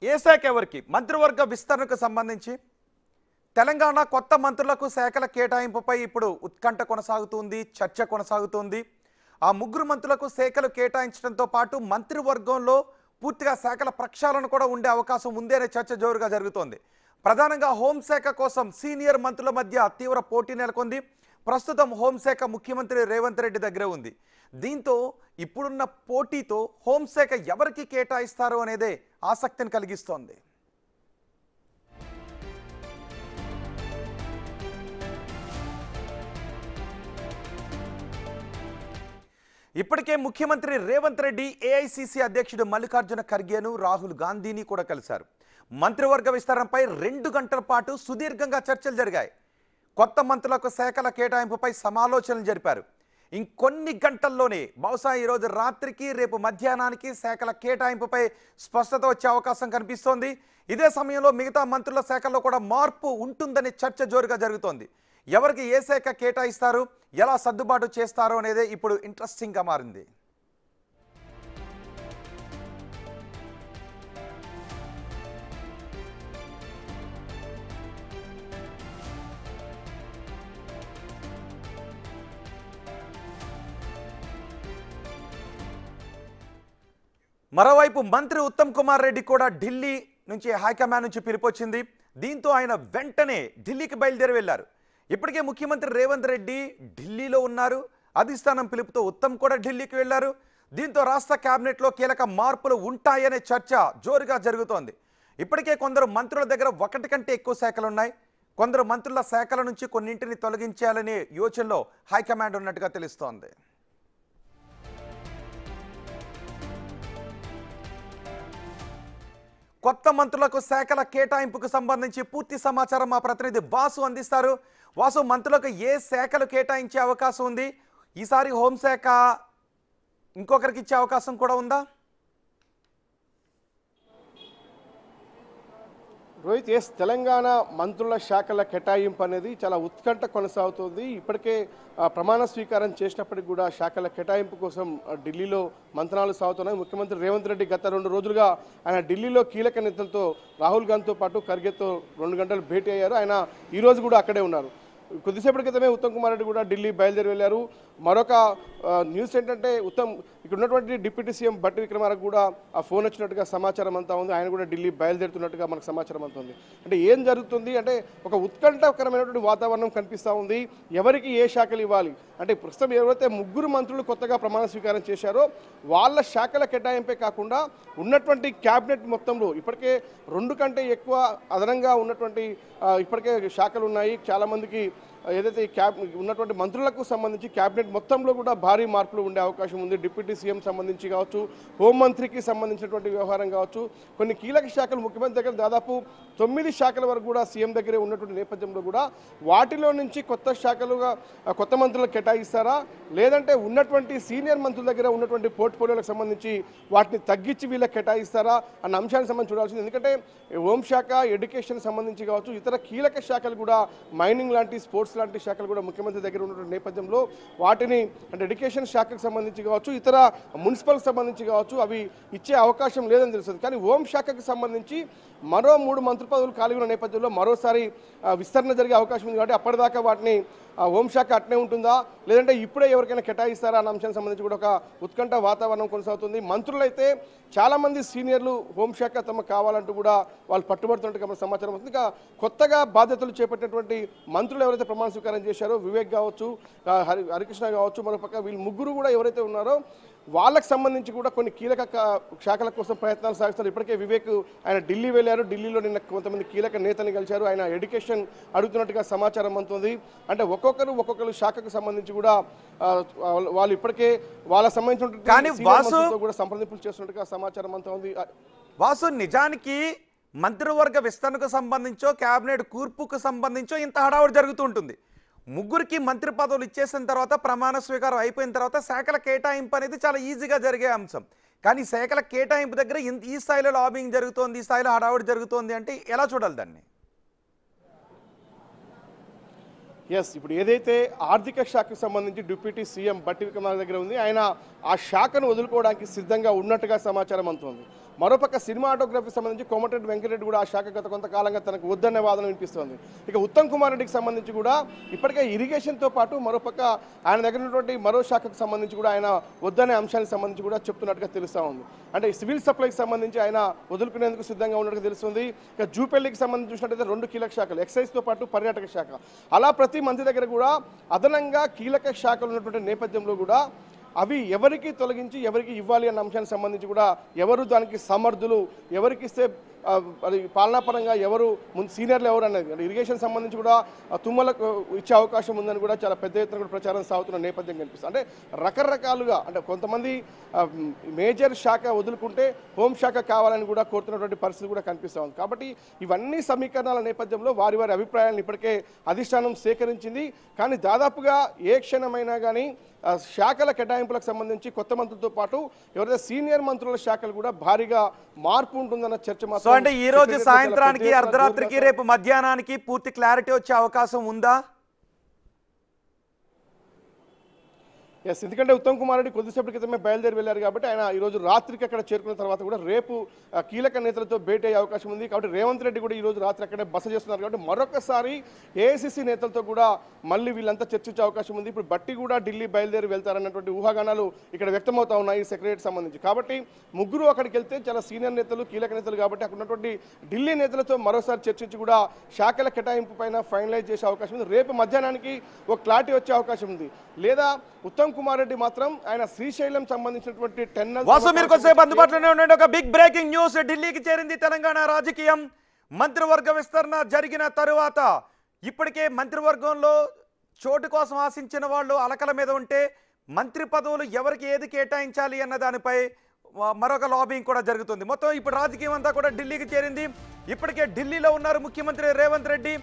ఏ శాఖ ఎవరికి మంత్రివర్గ విస్తరణకు సంబంధించి తెలంగాణ కొత్త మంత్రులకు శాఖల కేటాయింపుపై ఇప్పుడు ఉత్కంఠ కొనసాగుతుంది, చర్చ కొనసాగుతుంది. ఆ ముగ్గురు మంత్రులకు శాఖలు కేటాయించడంతో పాటు మంత్రివర్గంలో పూర్తిగా శాఖల ప్రక్షాళన కూడా ఉండే అవకాశం ఉంది అనే చర్చ జోరుగా జరుగుతోంది. ప్రధానంగా హోంశాఖ కోసం సీనియర్ మంత్రుల మధ్య తీవ్ర పోటీ నెలకొంది. ప్రస్తుతం హోంశాఖ ముఖ్యమంత్రి రేవంత్ రెడ్డి దగ్గరే ఉంది. దీంతో ఇప్పుడున్న పోటీతో హోంశాఖ ఎవరికి కేటాయిస్తారు అనేదే ఆసక్తిని కలిగిస్తోంది. ఇప్పటికే ముఖ్యమంత్రి రేవంత్ రెడ్డి ఏఐసీసీ అధ్యక్షుడు మల్లికార్జున ఖర్గేను, రాహుల్ గాంధీని కూడా కలిశారు. మంత్రివర్గ విస్తరణపై 2 గంటల పాటు సుదీర్ఘంగా చర్చలు జరిగాయి. కొత్త మంత్రులకు శాఖల కేటాయింపుపై సమాలోచనలు జరిపారు. ఇంకొన్ని గంటల్లోనే బహుశా ఈరోజు రాత్రికి రేపు మధ్యాహ్నానికి శాఖల కేటాయింపుపై స్పష్టత వచ్చే అవకాశం కనిపిస్తోంది. ఇదే సమయంలో మిగతా మంత్రుల శాఖల్లో కూడా మార్పు ఉంటుందనే చర్చ జోరుగా జరుగుతోంది. ఎవరికి ఏ శాఖ కేటాయిస్తారు, ఎలా సర్దుబాటు చేస్తారో అనేదే ఇప్పుడు ఇంట్రెస్టింగ్గా మారింది. మరోవైపు మంత్రి ఉత్తమ్ కుమార్ రెడ్డి కూడా ఢిల్లీ నుంచి హైకమాండ్ నుంచి పిలుపొచ్చింది. దీంతో ఆయన వెంటనే ఢిల్లీకి బయలుదేరి వెళ్లారు. ఇప్పటికే ముఖ్యమంత్రి రేవంత్ రెడ్డి ఢిల్లీలో ఉన్నారు. అధిష్టానం పిలుపుతో ఉత్తమ్ కూడా ఢిల్లీకి వెళ్లారు. దీంతో రాష్ట్ర కేబినెట్లో కీలక మార్పులు ఉంటాయనే చర్చ జోరుగా జరుగుతోంది. ఇప్పటికే కొందరు మంత్రుల దగ్గర ఒకటి కంటే ఎక్కువ శాఖలు ఉన్నాయి. కొందరు మంత్రుల శాఖల నుంచి కొన్నింటిని తొలగించాలనే యోచనలో హైకమాండ్ ఉన్నట్టుగా తెలుస్తోంది. కొత్త మంత్రులకు శాఖల కేటాయింపుకు సంబంధించి పూర్తి సమాచారం మా ప్రతినిధి వాసు అందిస్తారు. వాసు, మంత్రులకు ఏ శాఖలు కేటాయించే అవకాశం ఉంది? ఈసారి హోంశాఖ ఇంకొకరికి ఇచ్చే అవకాశం కూడా ఉందా? రోహిత్, తెలంగాణ మంత్రుల శాఖల కేటాయింపు అనేది చాలా ఉత్కంఠ కొనసాగుతుంది. ఇప్పటికే ప్రమాణ స్వీకారం చేసినప్పటికి కూడా శాఖల కేటాయింపు కోసం ఢిల్లీలో మంత్రాలు సాగుతున్నాయి. ముఖ్యమంత్రి రేవంత్ రెడ్డి గత 2 రోజులుగా ఆయన ఢిల్లీలో కీలక నేతలతో రాహుల్ గాంధీతో పాటు ఖర్గేతో 2 గంటలు భేటీ అయ్యారు. ఆయన ఈరోజు కూడా అక్కడే ఉన్నారు. కొద్దిసేపటి క్రితమే ఉత్తమ్ కుమార్ రెడ్డి కూడా ఢిల్లీ బయలుదేరి వెళ్ళారు. మరొక న్యూస్ ఏంటంటే ఇక్కడ ఉన్నటువంటి డిప్యూటీ సీఎం బట్టి విక్రమార్క కూడా ఆ ఫోన్ వచ్చినట్టుగా సమాచారం అంతా ఉంది. ఆయన కూడా ఢిల్లీ బయలుదేరుతున్నట్టుగా మనకు సమాచారం అంతా ఉంది. అంటే ఏం జరుగుతుంది అంటే ఒక ఉత్కంఠకరమైనటువంటి వాతావరణం కనిపిస్తూ ఉంది. ఎవరికి ఏ శాఖలు ఇవ్వాలి అంటే ప్రస్తుతం ఎవరైతే ముగ్గురు మంత్రులు కొత్తగా ప్రమాణ స్వీకారం చేశారో వాళ్ళ శాఖల కేటాయింపే కాకుండా ఉన్నటువంటి క్యాబినెట్ మొత్తంలో ఇప్పటికే 2 కంటే ఎక్కువ అదనంగా ఉన్నటువంటి ఇప్పటికే శాఖలు ఉన్నాయి. చాలామందికి ఏదైతే ఉన్నటువంటి మంత్రులకు సంబంధించి క్యాబినెట్ మొత్తంలో కూడా భారీ మార్పులు ఉండే అవకాశం ఉంది. డిప్యూటీ సీఎం సంబంధించి కావచ్చు, హోంమంత్రికి సంబంధించినటువంటి వ్యవహారం కావచ్చు, కొన్ని కీలక శాఖలు ముఖ్యమంత్రి దగ్గర దాదాపు 9 శాఖల వరకు కూడా సీఎం దగ్గరే ఉన్నటువంటి నేపథ్యంలో కూడా వాటిలో నుంచి కొత్త మంత్రులకు కేటాయిస్తారా, లేదంటే ఉన్నటువంటి సీనియర్ మంత్రుల దగ్గర ఉన్నటువంటి పోర్ట్ఫోలియోలకు సంబంధించి వాటిని తగ్గించి వీళ్ళకి కేటాయిస్తారా అన్న అంశానికి సంబంధించి చూడాల్సింది. ఎందుకంటే హోంశాఖ, ఎడ్యుకేషన్ సంబంధించి కావచ్చు, ఇతర కీలక శాఖలు కూడా మైనింగ్ లాంటి, స్పోర్ట్స్ లాంటి శాఖలు కూడా ముఖ్యమంత్రి దగ్గర ఉన్నటువంటి నేపథ్యంలో వాటిని అంటే ఎడ్యుకేషన్ శాఖకు సంబంధించి కావచ్చు, ఇతర మున్సిపల్కి సంబంధించి కావచ్చు అవి ఇచ్చే అవకాశం లేదని తెలుస్తుంది. కానీ హోంశాఖకు సంబంధించి మరో 3 మంత్రి పదవులు ఖాళీ ఉన్న నేపథ్యంలో మరోసారి విస్తరణ జరిగే అవకాశం ఉంది. కాబట్టి అప్పటిదాకా వాటిని హోంశాఖ అట్నే ఉంటుందా, లేదంటే ఇప్పుడే ఎవరికైనా కేటాయిస్తారా అన్న అంశానికి సంబంధించి కూడా ఒక ఉత్కంఠ వాతావరణం కొనసాగుతుంది. మంత్రులైతే చాలామంది సీనియర్లు హోంశాఖ తమకు కావాలంటూ కూడా వాళ్ళు పట్టుబడుతున్నట్టుగా సమాచారం వస్తుంది. ఇంకా కొత్తగా బాధ్యతలు చేపట్టినటువంటి మంత్రులు ఎవరైతే ప్రమాణ స్వీకారం చేశారో వివేక్ కావచ్చు, హరికృష్ణ కావచ్చు, మరోపక్క వీళ్ళు ముగ్గురు కూడా ఎవరైతే ఉన్నారో వాళ్ళకి సంబంధించి కూడా కొన్ని కీలక శాఖల కోసం ప్రయత్నాలు సాగిస్తారు. ఇప్పటికే వివేక్ ఆయన ఢిల్లీ వెళ్ళారు. ఢిల్లీలో నిన్న కొంతమంది కీలక నేతల్ని కలిశారు. ఆయన ఎడ్యుకేషన్ అడుగుతున్నట్టుగా సమాచారం అందుతుంది. అంటే ఒక్కొక్కరు శాఖకు సంబంధించి కూడా వాళ్ళు ఇప్పటికే వాళ్ళ సంబంధించిన కూడా సంప్రదింపులు చేస్తున్నట్టుగా సమాచారం అంతా ఉంది. వాసు, నిజానికి మంత్రివర్గ విస్తరణకు సంబంధించో కేబినెట్ కూర్పుకు సంబంధించో ఇంత హడావుడి జరుగుతూ ఉంటుంది. ముగ్గురికి మంత్రి పదవులు ఇచ్చేసిన తర్వాత ప్రమాణ స్వీకారం అయిపోయిన తర్వాత శాఖల కేటాయింపు అనేది చాలా ఈజీగా జరిగే అంశం. కానీ శాఖల కేటాయింపు దగ్గర ఈ స్థాయిలో లాబింగ్ జరుగుతోంది, ఈ స్థాయిలో హడావుడి జరుగుతోంది అంటే ఎలా చూడాలి దాన్ని? ఇప్పుడు ఏదైతే ఆర్థిక శాఖకు సంబంధించి డిప్యూటీ సీఎం బట్టి విక్రమార్క దగ్గర ఉంది, ఆయన ఆ శాఖను వదులుకోవడానికి సిద్ధంగా ఉన్నట్టుగా సమాచారం అందుతుంది. మరోపక్క సినిమాటోగ్రఫీకి సంబంధించి కోమటిరెడ్డి వెంకటరెడ్డి కూడా ఆ శాఖ గత కొంతకాలంగా తనకు వద్దనే వాదన వినిపిస్తోంది. ఇక ఉత్తమ్ కుమార్ రెడ్డికి సంబంధించి కూడా ఇప్పటికే ఇరిగేషన్తో పాటు మరోపక్క ఆయన దగ్గర ఉన్నటువంటి మరో శాఖకు సంబంధించి కూడా ఆయన వద్దనే అంశానికి సంబంధించి కూడా చెప్తున్నట్టుగా తెలుస్తూ ఉంది. అంటే సివిల్ సప్లైకి సంబంధించి ఆయన వదులుకునేందుకు సిద్ధంగా ఉన్నట్టుగా తెలుస్తుంది. ఇక జూపల్లికి సంబంధించి చూసినట్టయితే 2 కీలక శాఖలు, ఎక్సైజ్తో పాటు పర్యాటక శాఖ, అలా ప్రతి మంత్రి దగ్గర కూడా అదనంగా కీలక శాఖలు ఉన్నటువంటి నేపథ్యంలో కూడా అవి ఎవరికి తొలగించి ఎవరికి ఇవ్వాలి అన్న అంశానికి సంబంధించి కూడా ఎవరు దానికి సమర్థులు, ఎవరికి ఇస్తే అది పాలనాపరంగా ఎవరు సీనియర్లు ఎవరు అనేది, అంటే ఇరిగేషన్ సంబంధించి కూడా తుమ్మలకు ఇచ్చే అవకాశం ఉందని కూడా చాలా పెద్ద ఎత్తున కూడా ప్రచారం సాగుతున్న నేపథ్యం కనిపిస్తుంది. అంటే రకరకాలుగా అంటే కొంతమంది మేజర్ శాఖ వదులుకుంటే హోంశాఖ కావాలని కూడా కోరుతున్నటువంటి పరిస్థితి కూడా కనిపిస్తూ ఉంది. కాబట్టి ఇవన్నీ సమీకరణాల నేపథ్యంలో వారి వారి అభిప్రాయాలను ఇప్పటికే అధిష్టానం సేకరించింది. కానీ దాదాపుగా ఏ క్షణమైనా కానీ శాఖల కేటాయింపులకు సంబంధించి కొత్త మంత్రులతో పాటు ఎవరైతే సీనియర్ మంత్రుల శాఖలు కూడా భారీగా మార్పు ఉంటుందన్న చర్చ మాత్రం అంటే ఈ రోజు సాయంత్రానికి, అర్ధరాత్రికి, రేపు మధ్యాహ్నానికి పూర్తి క్లారిటీ వచ్చే అవకాశం ఉందా? ఎస్, ఎందుకంటే ఉత్తమ్ కుమార్ రెడ్డి కొద్దిసేపటి క్రితమే బయలుదేరి వెళ్ళారు కాబట్టి ఆయన ఈరోజు రాత్రికి అక్కడ చేరుకున్న తర్వాత కూడా రేపు కీలక నేతలతో భేటీ అయ్యే అవకాశం ఉంది. కాబట్టి రేవంత్ రెడ్డి కూడా ఈరోజు రాత్రి అక్కడే బస చేస్తున్నారు. కాబట్టి మరొకసారి ఏఐసిసి నేతలతో కూడా మళ్ళీ వీళ్ళంతా చర్చించే అవకాశం ఉంది. ఇప్పుడు బట్టి కూడా ఢిల్లీ బయలుదేరి వెళ్తారన్నటువంటి ఊహాగానాలు ఇక్కడ వ్యక్తమవుతా ఉన్నాయి సెక్రటరీకి సంబంధించి. కాబట్టి ముగ్గురు అక్కడికి వెళ్తే చాలా సీనియర్ నేతలు, కీలక నేతలు కాబట్టి అక్కడ ఉన్నటువంటి ఢిల్లీ నేతలతో మరోసారి చర్చించి కూడా శాఖల కేటాయింపు పైన ఫైనలైజ్ చేసే అవకాశం ఉంది. రేపు మధ్యాహ్నానికి ఒక క్లారిటీ వచ్చే అవకాశం ఉంది. లేదా ఉత్తమ్ కుమార్ రెడ్డి మాత్రం ఆయన శ్రీశైలం సంబంధించినటువంటి అందుబాటులోనే ఉండండి. ఒక బిగ్ బ్రేకింగ్ న్యూస్ ఢిల్లీకి చేరింది తెలంగాణ రాజకీయం. మంత్రివర్గ విస్తరణ జరిగిన తరువాత ఇప్పటికే మంత్రివర్గంలో చోటు కోసం ఆశించిన వాళ్ళు అలకల మీద ఉంటే మంత్రి పదవులు ఎవరికి ఏది కేటాయించాలి అన్న దానిపై మరొక లాబింగ్ కూడా జరుగుతుంది. మొత్తం ఇప్పుడు రాజకీయం అంతా కూడా ఢిల్లీకి చేరింది. ఇప్పటికే ఢిల్లీలో ఉన్నారు ముఖ్యమంత్రి రేవంత్ రెడ్డి.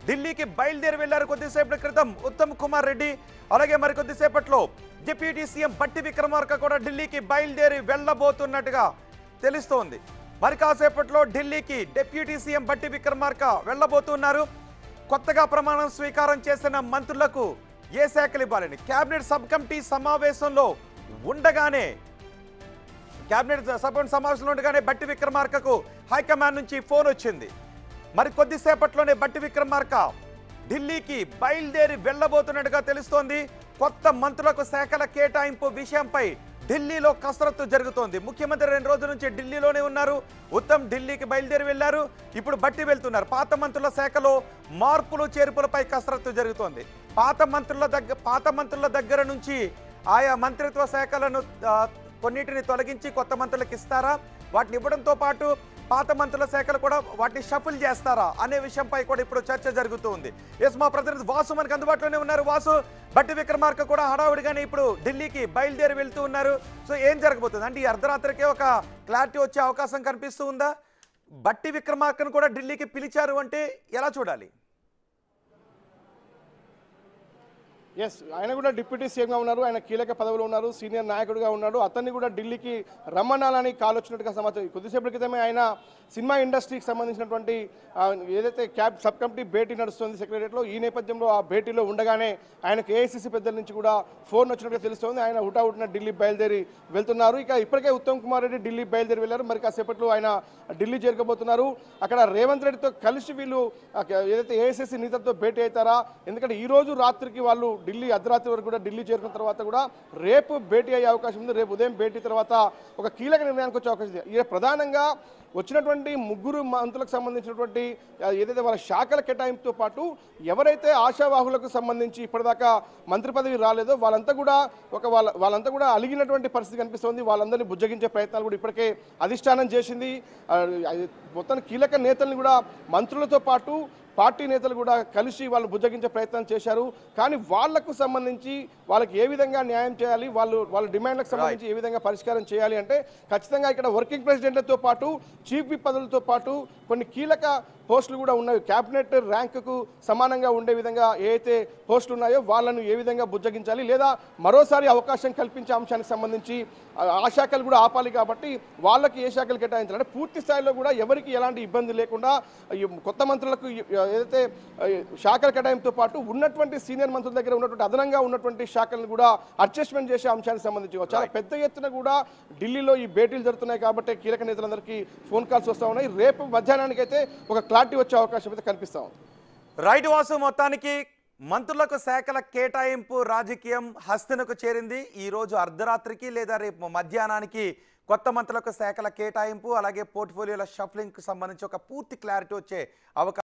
ఢిల్లీకి బయలుదేరి వెళ్లారు కొద్దిసేపటి క్రితం ఉత్తమ్ కుమార్ రెడ్డి. అలాగే మరికొద్దిసేపట్లో డిప్యూటీ సీఎం బట్టి విక్రమార్క కూడా ఢిల్లీకి బయలుదేరి వెళ్లబోతున్నట్టుగా తెలుస్తోంది. మరి కాసేపట్లో ఢిల్లీకి డిప్యూటీ సీఎం బట్టి విక్రమార్క వెళ్లబోతున్నారు. కొత్తగా ప్రమాణం స్వీకారం చేసిన మంత్రులకు ఏ శాఖలు ఇవ్వాలని కేబినెట్ సబ్ కమిటీ సమావేశంలో ఉండగానే బట్టి విక్రమార్కకు హైకమాండ్ నుంచి ఫోన్ వచ్చింది. మరి కొద్దిసేపట్లోనే బట్టి విక్రమార్క ఢిల్లీకి బయలుదేరి వెళ్లబోతున్నట్టుగా తెలుస్తోంది. కొత్త మంత్రులకు శాఖల కేటాయింపు విషయంపై ఢిల్లీలో కసరత్తు జరుగుతోంది. ముఖ్యమంత్రి 2 రోజుల నుంచి ఢిల్లీలోనే ఉన్నారు. ఉత్తమ్ ఢిల్లీకి బయలుదేరి వెళ్లారు. ఇప్పుడు బట్టి వెళ్తున్నారు. పాత మంత్రుల శాఖలో మార్పులు చేర్పులపై కసరత్తు జరుగుతోంది. పాత మంత్రుల దగ్గర నుంచి ఆయా మంత్రిత్వ శాఖలను కొన్నిటిని తొలగించి కొత్త మంత్రులకు ఇస్తారా, వాటిని ఇవ్వడంతో పాటు పాత మంత్రుల శాఖలు కూడా వాటిని షఫుల్ చేస్తారా అనే విషయంపై కూడా ఇప్పుడు చర్చ జరుగుతూ ఉంది. ఎస్, మా ప్రతినిధి వాసు మనకు అందుబాటులోనే ఉన్నారు. వాసు, బట్టి విక్రమార్క కూడా హడావుడిగానే ఇప్పుడు ఢిల్లీకి బయలుదేరి వెళ్తూ ఉన్నారు. సో ఏం జరగబోతుంది అంటే ఈ అర్ధరాత్రికే ఒక క్లారిటీ వచ్చే అవకాశం కనిపిస్తూ ఉందా? బట్టి విక్రమార్కను కూడా ఢిల్లీకి పిలిచారు అంటే ఎలా చూడాలి? ఎస్, ఆయన కూడా డిప్యూటీ సీఎంగా ఉన్నారు. ఆయన కీలక పదవిలో ఉన్నారు, సీనియర్ నాయకుడిగా ఉన్నాడు. అతన్ని కూడా ఢిల్లీకి రమ్మనాలని కాల్ వచ్చినట్టుగా సమాచారం. కొద్దిసేపటి క్రితమే ఆయన సినిమా ఇండస్ట్రీకి సంబంధించినటువంటి ఏదైతే సబ్ కమిటీ భేటీ నడుస్తుంది సెక్రటరియట్లో, ఈ నేపథ్యంలో ఆ భేటీలో ఉండగానే ఆయనకు ఏఐసిసి పెద్దల నుంచి కూడా ఫోన్ వచ్చినట్టుగా తెలుస్తోంది. ఆయన హుటాహుటిన ఢిల్లీ బయలుదేరి వెళ్తున్నారు. ఇక ఇప్పటికే ఉత్తమ్ కుమార్ రెడ్డి ఢిల్లీ బయలుదేరి వెళ్ళారు. మరి కాసేపట్లో ఆయన ఢిల్లీ చేరుకోబోతున్నారు. అక్కడ రేవంత్ రెడ్డితో కలిసి వీళ్ళు ఏదైతే ఏఐసిసి నేతలతో భేటీ అవుతారా, ఎందుకంటే ఈ రోజు రాత్రికి వాళ్ళు ఢిల్లీ అర్ధరాత్రి వరకు కూడా ఢిల్లీ చేరుకున్న తర్వాత కూడా రేపు భేటీ అయ్యే అవకాశం ఉంది. రేపు ఉదయం భేటీ తర్వాత ఒక కీలక నిర్ణయానికి వచ్చే అవకాశం ఉంది. ఇక ప్రధానంగా వచ్చినటువంటి ముగ్గురు మంత్రులకు సంబంధించినటువంటి ఏదైతే వాళ్ళ శాఖల కేటాయింపుతో పాటు ఎవరైతే ఆశావాహులకు సంబంధించి ఇప్పటిదాకా మంత్రి పదవి రాలేదో వాళ్ళంతా కూడా అలిగినటువంటి పరిస్థితి కనిపిస్తుంది. వాళ్ళందరినీ బుజ్జగించే ప్రయత్నాలు కూడా ఇప్పటికే అధిష్టానం చేసింది. మొత్తం కీలక నేతల్ని కూడా మంత్రులతో పాటు పార్టీ నేతలు కూడా కలిసి వాళ్ళు బుజ్జగించే ప్రయత్నం చేశారు. కానీ వాళ్లకు సంబంధించి వాళ్ళకి ఏ విధంగా న్యాయం చేయాలి, వాళ్ళ డిమాండ్లకు సంబంధించి ఏ విధంగా పరిష్కారం చేయాలి అంటే ఖచ్చితంగా ఇక్కడ వర్కింగ్ ప్రెసిడెంట్లతో పాటు చీఫ్ విప్ పదవులతో పాటు కొన్ని కీలక పోస్టులు కూడా ఉన్నాయి. క్యాబినెట్ ర్యాంకుకు సమానంగా ఉండే విధంగా ఏదైతే పోస్టులు ఉన్నాయో వాళ్ళను ఏ విధంగా బుజ్జగించాలి, లేదా మరోసారి అవకాశం కల్పించే అంశానికి సంబంధించి ఆ శాఖలు కూడా ఆపాలి. కాబట్టి వాళ్ళకి ఏ శాఖలు కేటాయించాలి అంటే పూర్తి స్థాయిలో కూడా ఎవరికి ఎలాంటి ఇబ్బంది లేకుండా ఈ కొత్త మంత్రులకు ఏదైతే శాఖల కేటాయింపుతో పాటు ఉన్నటువంటి సీనియర్ మంత్రుల దగ్గర ఉన్నటువంటి అదనంగా ఉన్నటువంటి శాఖలను కూడా అడ్జస్ట్మెంట్ చేసే అంశానికి సంబంధించి చాలా పెద్ద ఎత్తున కూడా ఢిల్లీలో ఈ భేటీలు జరుగుతున్నాయి. కాబట్టి కీలక నేతలందరికీ ఫోన్ కాల్స్ వస్తూ ఉన్నాయి. రేపు మధ్యాహ్నానికి అయితే ఒక క్లారిటీ వచ్చే అవకాశం అయితే కనిపిస్తా ఉంది. రైట్ వాసు, మొత్తానికి మంత్రులకు శాఖల కేటాయింపు రాజకీయం హస్తనకు చేరింది. ఈ రోజు అర్ధరాత్రికి లేదా రేపు మధ్యాహ్నానికి కొత్త మంత్రులకు శాఖల కేటాయింపు అలాగే పోర్ట్ఫోలియోల షఫ్లింగ్ కు సంబంధించి ఒక పూర్తి క్లారిటీ వచ్చే అవకాశం